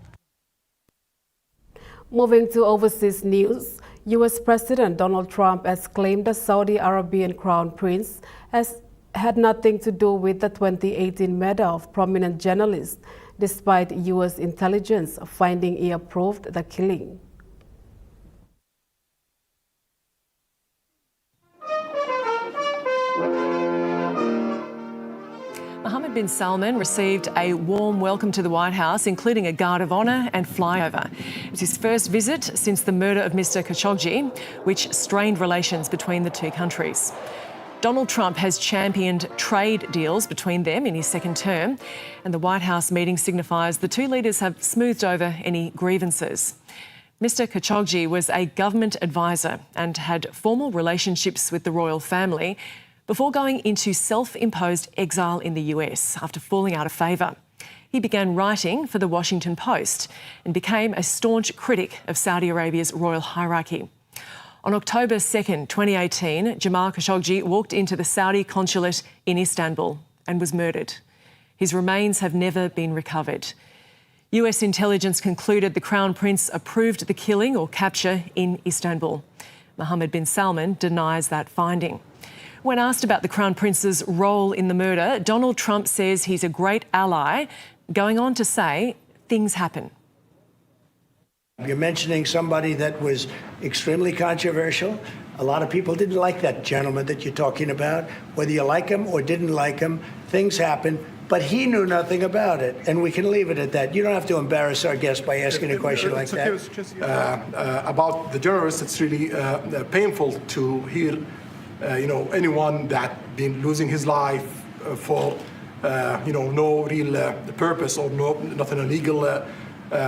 [SPEAKER 1] Moving to overseas news, U.S. President Donald Trump has claimed the Saudi Arabian Crown Prince has had nothing to do with the 2018 murder of prominent journalist, despite U.S. intelligence finding he approved the killing.
[SPEAKER 6] Mohammed bin Salman received a warm welcome to the White House, including a guard of honour and flyover. It was his first visit since the murder of Mr Khashoggi, which strained relations between the two countries. Donald Trump has championed trade deals between them in his second term, and the White House meeting signifies the two leaders have smoothed over any grievances. Mr Khashoggi was a government advisor and had formal relationships with the royal family before going into self-imposed exile in the US after falling out of favour. He began writing for the Washington Post and became a staunch critic of Saudi Arabia's royal hierarchy. On October 2nd, 2018, Jamal Khashoggi walked into the Saudi consulate in Istanbul and was murdered. His remains have never been recovered. US intelligence concluded the Crown Prince approved the killing or capture in Istanbul. Mohammed bin Salman denies that finding. When asked about the Crown Prince's role in the murder, Donald Trump says he's a great ally, going on to say things happen.
[SPEAKER 8] You're mentioning somebody that was extremely controversial. A lot of people didn't like that gentleman that you're talking about. Whether you like him or didn't like him, things happen. But he knew nothing about it, and we can leave it at that. You don't have to embarrass our guest by asking a question like that.
[SPEAKER 11] About the journalists, it's really painful to hear, anyone that been losing his life for, no real purpose or nothing illegal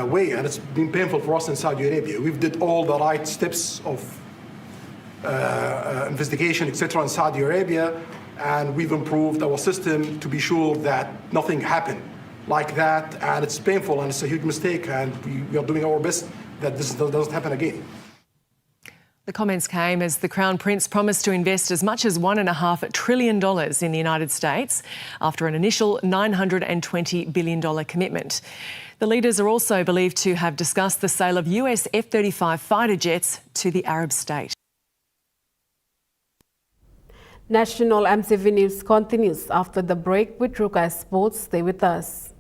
[SPEAKER 11] way, and it's been painful for us in Saudi Arabia. We've did all the right steps of investigation, etc., in Saudi Arabia, and we've improved our system to be sure that nothing happened like that, and it's painful and it's a huge mistake, and we are doing our best that this doesn't happen again.
[SPEAKER 6] The comments came as the Crown Prince promised to invest as much as $1.5 trillion in the United States after an initial $920 billion commitment. The leaders are also believed to have discussed the sale of US F-35 fighter jets to the Arab state.
[SPEAKER 1] National MTV News continues after the break with Rukai Sports. Stay with us.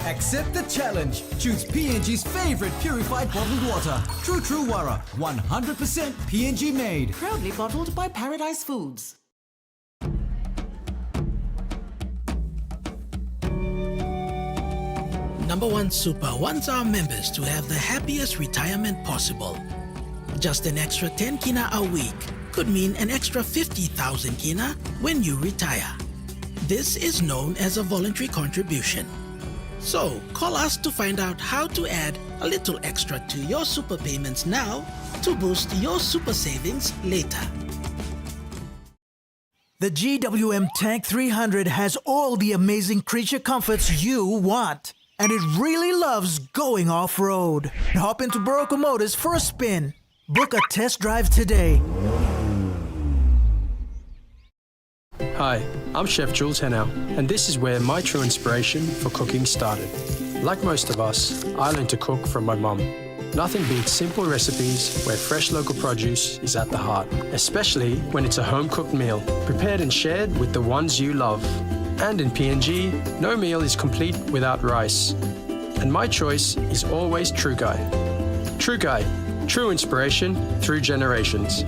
[SPEAKER 24] Accept the challenge. Choose PNG's favorite purified bottled water. True Wara, 100% PNG made.
[SPEAKER 13] Proudly bottled by Paradise Foods.
[SPEAKER 25] Number One Super wants our members to have the happiest retirement possible. Just an extra 10 kina a week could mean an extra 50,000 kina when you retire. This is known as a voluntary contribution. So call us to find out how to add a little extra to your super payments now to boost your super savings later.
[SPEAKER 26] The GWM Tank 300 has all the amazing creature comforts you want. And it really loves going off-road. Hop into Barocco Motors for a spin. Book a test drive today.
[SPEAKER 14] Hi, I'm Chef Jules Henao, and this is where my true inspiration for cooking started. Like most of us, I learned to cook from my mum. Nothing beats simple recipes where fresh local produce is at the heart, especially when it's a home-cooked meal, prepared and shared with the ones you love. And in PNG, no meal is complete without rice. And my choice is always True Guy. True Guy, true inspiration through generations.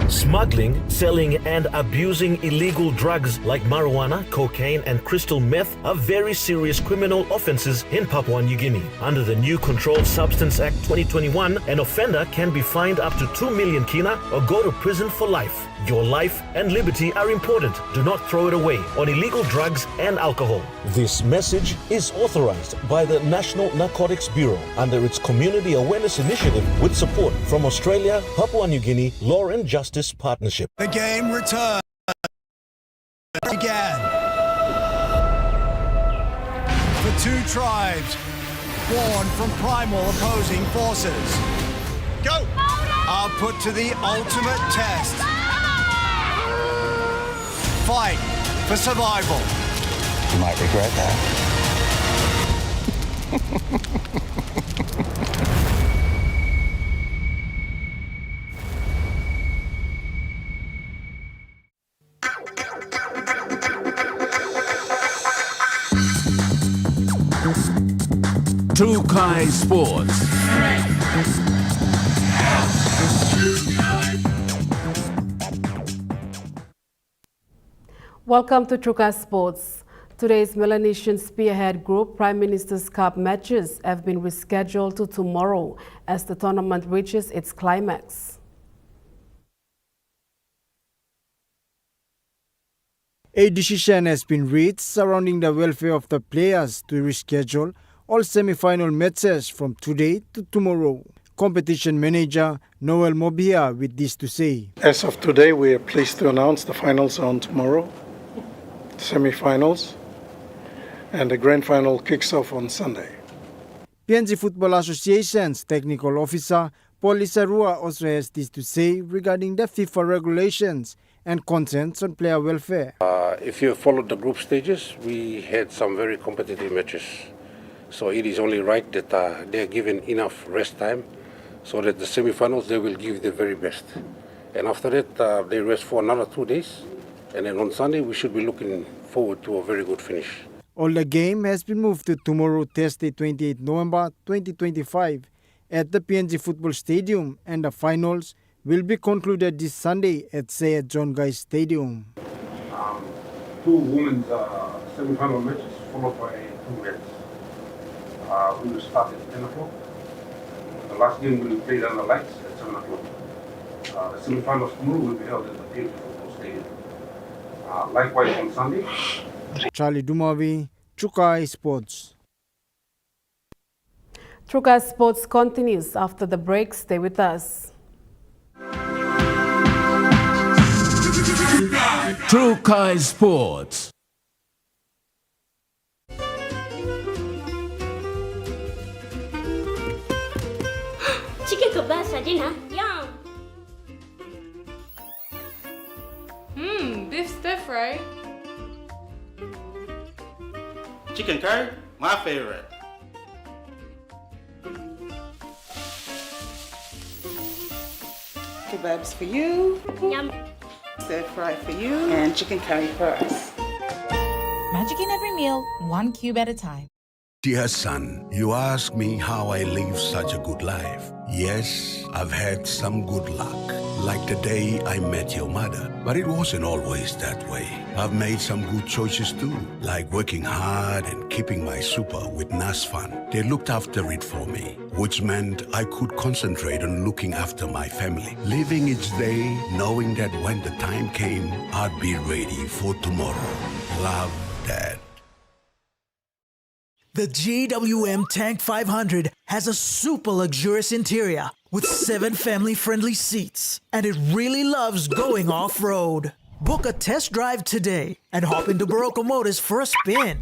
[SPEAKER 16] Smuggling, selling and abusing illegal drugs like marijuana, cocaine and crystal meth are very serious criminal offences in Papua New Guinea. Under the new Controlled Substance Act 2021, an offender can be fined up to 2 million kina or go to prison for life. Your life and liberty are important. Do not throw it away on illegal drugs and alcohol. This message is authorized by the National Narcotics Bureau under its Community Awareness Initiative with support from Australia, Papua New Guinea Law and Justice Partnership.
[SPEAKER 26] The game returns. Began. The two tribes, born from primal opposing forces, are put to the ultimate test. Fight for survival.
[SPEAKER 4] You might regret that.
[SPEAKER 9] Trukai Sports.
[SPEAKER 1] Welcome to Trukai Sports. Today's Melanesian Spearhead Group Prime Minister's Cup matches have been rescheduled to tomorrow as the tournament reaches its climax.
[SPEAKER 10] A decision has been reached surrounding the welfare of the players to reschedule all semi-final matches from today to tomorrow. Competition manager Noel Mobia with this to say.
[SPEAKER 11] As of today, we are pleased to announce the finals on tomorrow, semi-finals, and the grand final kicks off on Sunday.
[SPEAKER 10] PNG Football Association's technical officer Paul Isarua also has this to say regarding the FIFA regulations and concerns on player welfare.
[SPEAKER 12] If you followed the group stages, we had some very competitive matches. So it is only right that they are given enough rest time so that the semi-finals they will give the very best. And after that, they rest for another 2 days. And then on Sunday, we should be looking forward to a very good finish.
[SPEAKER 10] All the game has been moved to tomorrow, Thursday, 28 November 2025 at the PNG Football Stadium, and the finals will be concluded this Sunday at Syed John Guy Stadium.
[SPEAKER 12] 2 women's semi-final matches followed by 2 men's. We will start at 10 o'clock. The last game will be played under lights at 7 o'clock. The semi-finals tomorrow will be held at the PNG Football Stadium. Likewise on Sunday.
[SPEAKER 10] Charlie Dumavi, Trukai Sports.
[SPEAKER 1] Trukai Sports continues after the break. Stay with us.
[SPEAKER 9] Trukai Sports.
[SPEAKER 17] Chicken kebab for dinner. Yum.
[SPEAKER 19] Beef stir fry.
[SPEAKER 27] Chicken curry, my favorite.
[SPEAKER 28] Kebabs for you.
[SPEAKER 17] Yum.
[SPEAKER 28] Stir fry for you. And chicken curry for us.
[SPEAKER 13] Magic in every meal, 1 cube at a time.
[SPEAKER 5] Dear son, you ask me how I live such a good life. Yes, I've had some good luck, like the day I met your mother. But it wasn't always that way. I've made some good choices too, like working hard and keeping my super with NASFAN. They looked after it for me, which meant I could concentrate on looking after my family. Living each day, knowing that when the time came, I'd be ready for tomorrow. Love, Dad.
[SPEAKER 26] The GWM Tank 500 has a super luxurious interior with 7 family-friendly seats, and it really loves going off-road. Book a test drive today and hop into Barocco Motors for a spin.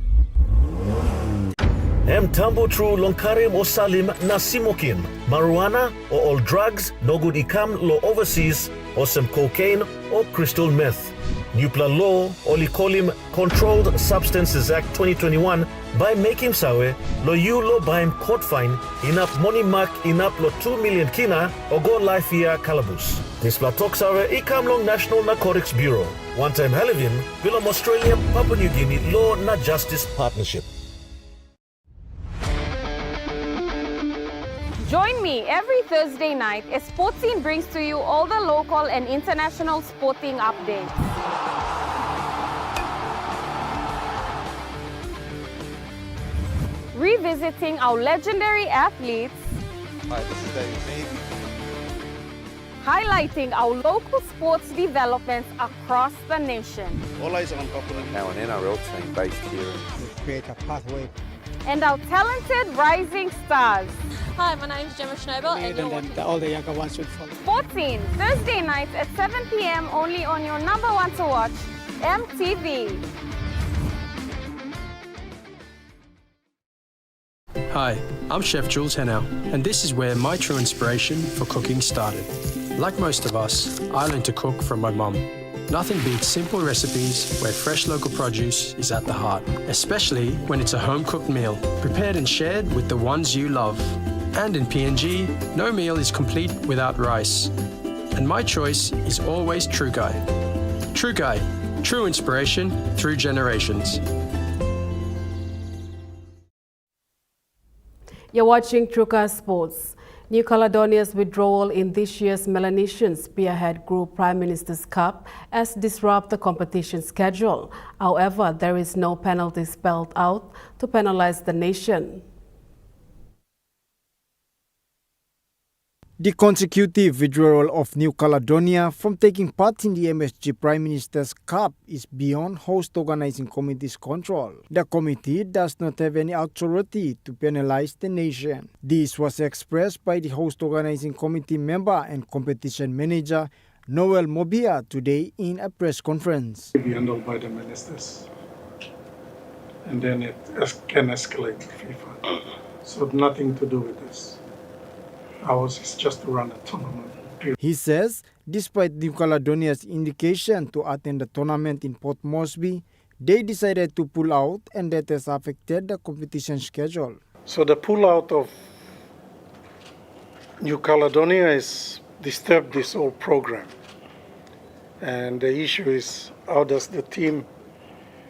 [SPEAKER 16] Tambo tru longkarim o salim na simokim, marijuana or all drugs no good ikam lo overseas or some cocaine or crystal meth. Nupla law o likolim Controlled Substances Act 2021 by making sawe lo you lo baim court fine inap money mark inap lo 2 million kina or go life year calabus. This platok sawe ikam long National Narcotics Bureau. One time Halivin, Bilam Australia Papua New Guinea Law na Justice Partnership.
[SPEAKER 29] Join me every Thursday night as Sports Scene brings to you all the local and international sporting updates. Revisiting our legendary athletes.
[SPEAKER 30] Hi, this is David.
[SPEAKER 29] Highlighting our local sports developments across the nation.
[SPEAKER 30] All eyes on Papua.
[SPEAKER 4] Now an NRL team based here.
[SPEAKER 30] Create a pathway.
[SPEAKER 29] And our talented rising stars.
[SPEAKER 31] Hi, my name is Gemma Schnobel, and you're watching
[SPEAKER 30] all the younger ones should follow.
[SPEAKER 29] Sports Scene, Thursday nights at 7 p.m. only on your number one to watch, EMTV.
[SPEAKER 14] Hi, I'm Chef Jules Henao, and this is where my true inspiration for cooking started. Like most of us, I learned to cook from my mum. Nothing beats simple recipes where fresh local produce is at the heart, especially when it's a home-cooked meal, prepared and shared with the ones you love. And in PNG, no meal is complete without rice. And my choice is always True Guy. True Guy, true inspiration through generations.
[SPEAKER 1] You're watching Truka Sports. New Caledonia's withdrawal in this year's Melanesian Spearhead Group Prime Minister's Cup has disrupted the competition schedule. However, there is no penalty spelled out to penalize the nation.
[SPEAKER 10] The consecutive withdrawal of New Caledonia from taking part in the MSG Prime Minister's Cup is beyond host organizing committee's control. The committee does not have any authority to penalize the nation. This was expressed by the host organizing committee member and competition manager Noel Mobia today in a press conference.
[SPEAKER 11] It will be handled by the ministers, and then it can escalate to FIFA. So nothing to do with this. Ours is just to run a tournament.
[SPEAKER 10] He says, despite New Caledonia's indication to attend the tournament in Port Moresby, they decided to pull out, and that has affected the competition schedule.
[SPEAKER 11] So the pull out of New Caledonia has disturbed this whole program. And the issue is, how does the team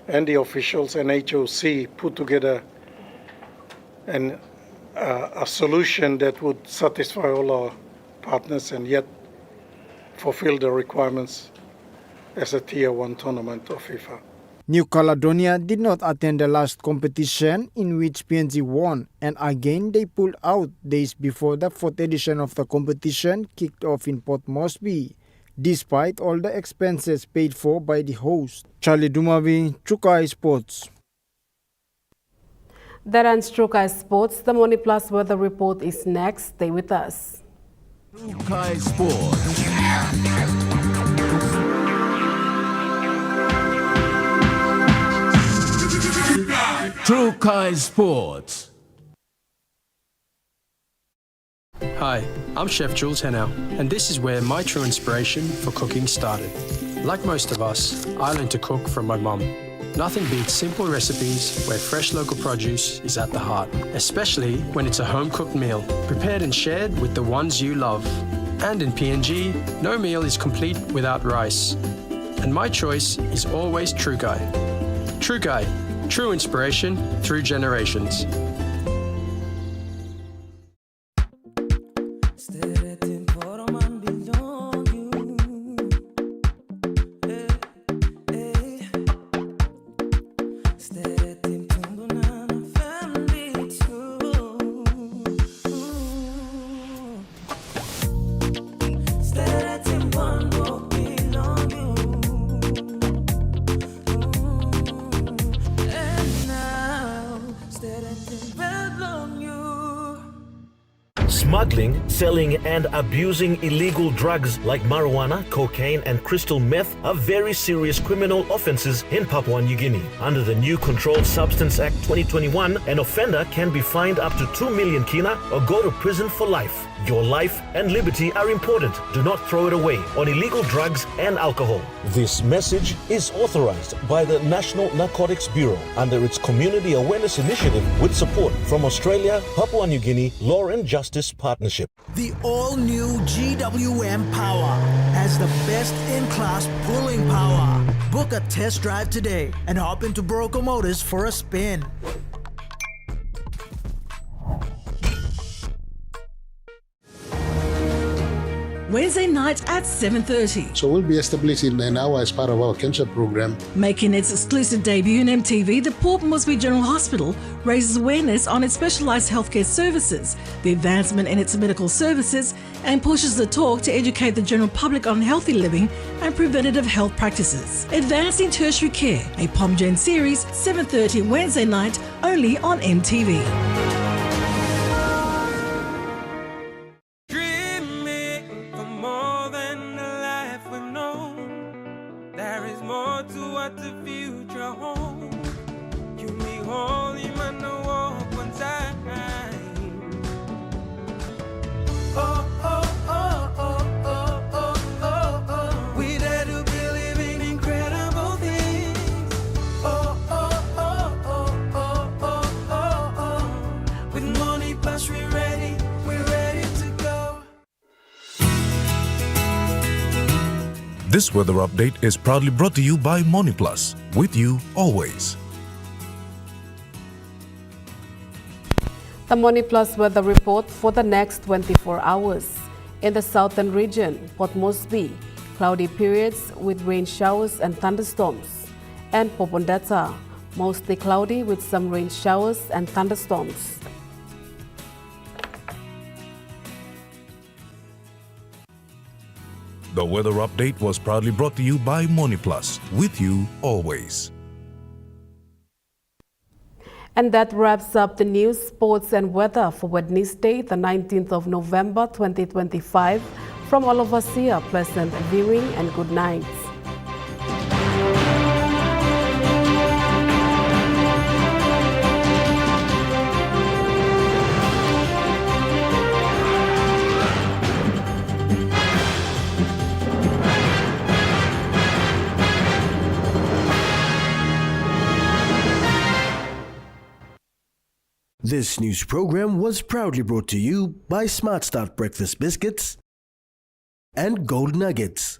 [SPEAKER 11] and the officials and HOC put together a solution that would satisfy all our partners and yet fulfill the requirements as a Tier 1 tournament of FIFA.
[SPEAKER 10] New Caledonia did not attend the last competition in which PNG won, and again they pulled out days before the 4th edition of the competition kicked off in Port Moresby, despite all the expenses paid for by the host. Charlie Dumavi, Trukai Sports.
[SPEAKER 1] That ends Trukai Sports. The Money Plus weather report is next. Stay with us.
[SPEAKER 9] Trukai Sports. Trukai Sports.
[SPEAKER 14] Hi, I'm Chef Jules Henao, and this is where my true inspiration for cooking started. Like most of us, I learned to cook from my mum. Nothing beats simple recipes where fresh local produce is at the heart, especially when it's a home-cooked meal, prepared and shared with the ones you love. And in PNG, no meal is complete without rice. And my choice is always True Guy. True Guy, true inspiration through generations.
[SPEAKER 16] Smuggling, selling and abusing illegal drugs like marijuana, cocaine and crystal meth are very serious criminal offences in Papua New Guinea. Under the new Controlled Substance Act 2021, an offender can be fined up to 2 million kina or go to prison for life. Your life and liberty are important. Do not throw it away on illegal drugs and alcohol. This message is authorized by the National Narcotics Bureau under its Community Awareness Initiative with support from Australia, Papua New Guinea Law and Justice Partnership.
[SPEAKER 26] The all-new GWM Power has the best-in-class pulling power. Book a test drive today and hop into Broco Motors for a spin.
[SPEAKER 2] Wednesday night at 7:30.
[SPEAKER 3] So we'll be establishing an hour as part of our cancer program.
[SPEAKER 2] Making its exclusive debut on MTV, the Port Moresby General Hospital raises awareness on its specialised healthcare services, the advancement in its medical services, and pushes the talk to educate the general public on healthy living and preventative health practices. Advancing Tertiary Care, a PomGen series, 7:30 Wednesday night, only on MTV.
[SPEAKER 7] We dare to be living
[SPEAKER 6] This weather update is proudly brought to you by MoneyPlus, with you always.
[SPEAKER 1] The Money Plus weather report for the next 24 hours. In the southern region, Port Moresby, cloudy periods with rain showers and thunderstorms. And Popondetta, mostly cloudy with some rain showers and thunderstorms.
[SPEAKER 6] The weather update was proudly brought to you by MoneyPlus, with you always.
[SPEAKER 1] And that wraps up the news, sports and weather for Wednesday, the 19th of November 2025. From all of us here, pleasant viewing and good night.
[SPEAKER 7] This news program was proudly brought to you by Smart Start Breakfast Biscuits and Gold Nuggets.